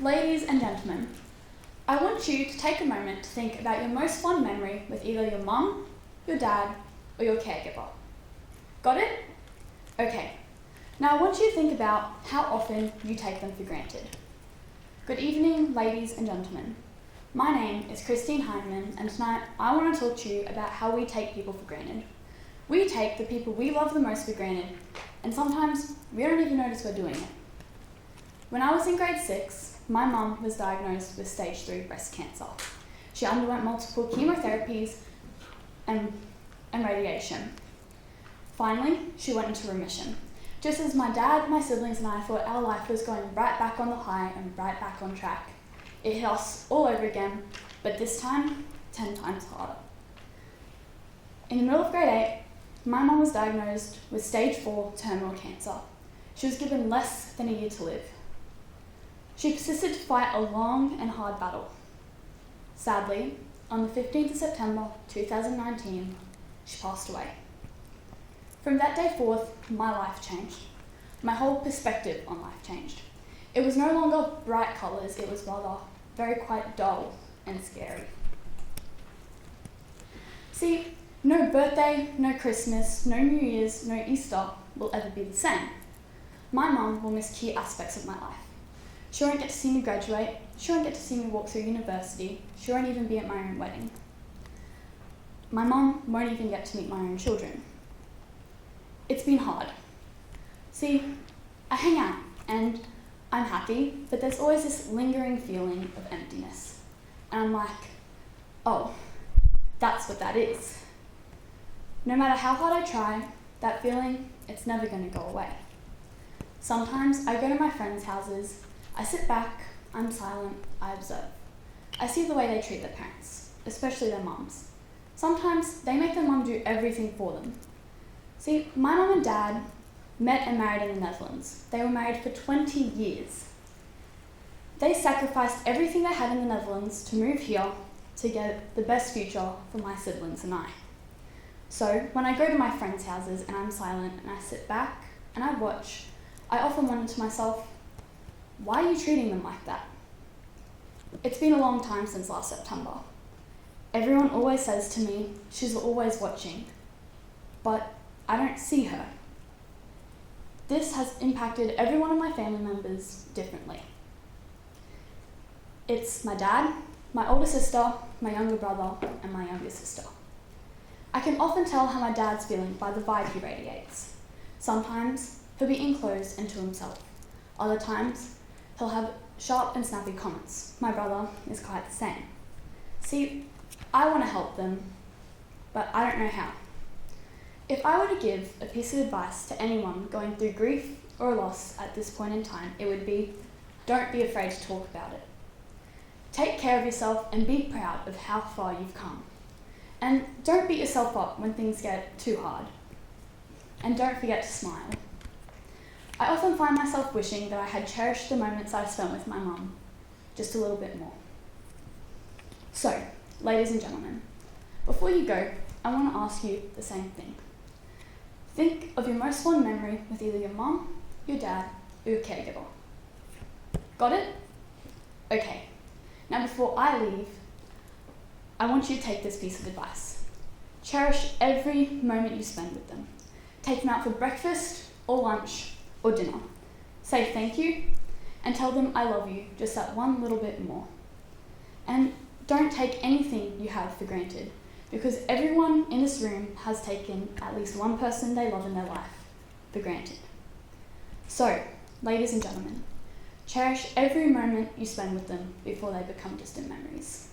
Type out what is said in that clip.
ladies and gentlemen, I want you to take a moment to think about your most fond memory with either your mum, your dad, or your caregiver. Got it? Okay. Now I want you to think about how often you take them for granted. Good evening, ladies and gentlemen. My name is Heijneman, and tonight I want to talk to you about how we take people for granted. We take the people we love the most for granted, and sometimes we don't even notice we're doing it. When I was in grade 6, my mum was diagnosed with stage 3 breast cancer. She underwent multiple chemotherapies and radiation. Finally, she went into remission. Just as my dad, my siblings, and I thought our life was going right back on the high and right back on track. It hit us all over again, but this time, 10 times harder. In the middle of grade 8, my mum was diagnosed with stage 4 terminal cancer. She was given less than a year to live. She persisted to fight a long and hard battle. Sadly, on the 15th of September 2019, she passed away. From that day forth, my life changed. My whole perspective on life changed. It was no longer bright colours, it was rather very quite dull and scary. See, no birthday, no Christmas, no New Year's, no Easter will ever be the same. My mum will miss key aspects of my life. She won't get to see me graduate, she won't get to see me walk through university, she won't even be at my own wedding. My mum won't even get to meet my own children. It's been hard. See, I hang out and I'm happy, but there's always this lingering feeling of emptiness. And I'm like, oh, that's what that is. No matter how hard I try, that feeling, it's never going to go away. Sometimes I go to my friends' houses, I sit back, I'm silent, I observe. I see the way they treat their parents, especially their mums. Sometimes they make their mum do everything for them. See, my mum and dad met and married in the Netherlands. They were married for 20 years. They sacrificed everything they had in the Netherlands to move here to get the best future for my siblings and I. So when I go to my friends' houses and I'm silent and I sit back and I watch, I often wonder to myself, why are you treating them like that? It's been a long time since last September. Everyone always says to me, she's always watching, but I don't see her. This has impacted every one of my family members differently. It's my dad, my older sister, my younger brother, and my younger sister. I can often tell how my dad's feeling by the vibe he radiates. Sometimes he'll be enclosed into himself. Other times he'll have sharp and snappy comments. My brother is quite the same. See, I want to help them, but I don't know how. If I were to give a piece of advice to anyone going through grief or loss at this point in time, it would be, don't be afraid to talk about it. Take care of yourself and be proud of how far you've come. And don't beat yourself up when things get too hard. And don't forget to smile. I often find myself wishing that I had cherished the moments I spent with my mum just a little bit more. So, ladies and gentlemen, before you go, I want to ask you the same thing. Think of your most fond memory with either your mum, your dad, or your caregiver. Got it? Okay. Now before I leave, I want you to take this piece of advice. Cherish every moment you spend with them. Take them out for breakfast or lunch or dinner. Say thank you and tell them I love you just that one little bit more. And don't take anything you have for granted, because everyone in this room has taken at least one person they love in their life for granted. So, ladies and gentlemen, cherish every moment you spend with them before they become distant memories.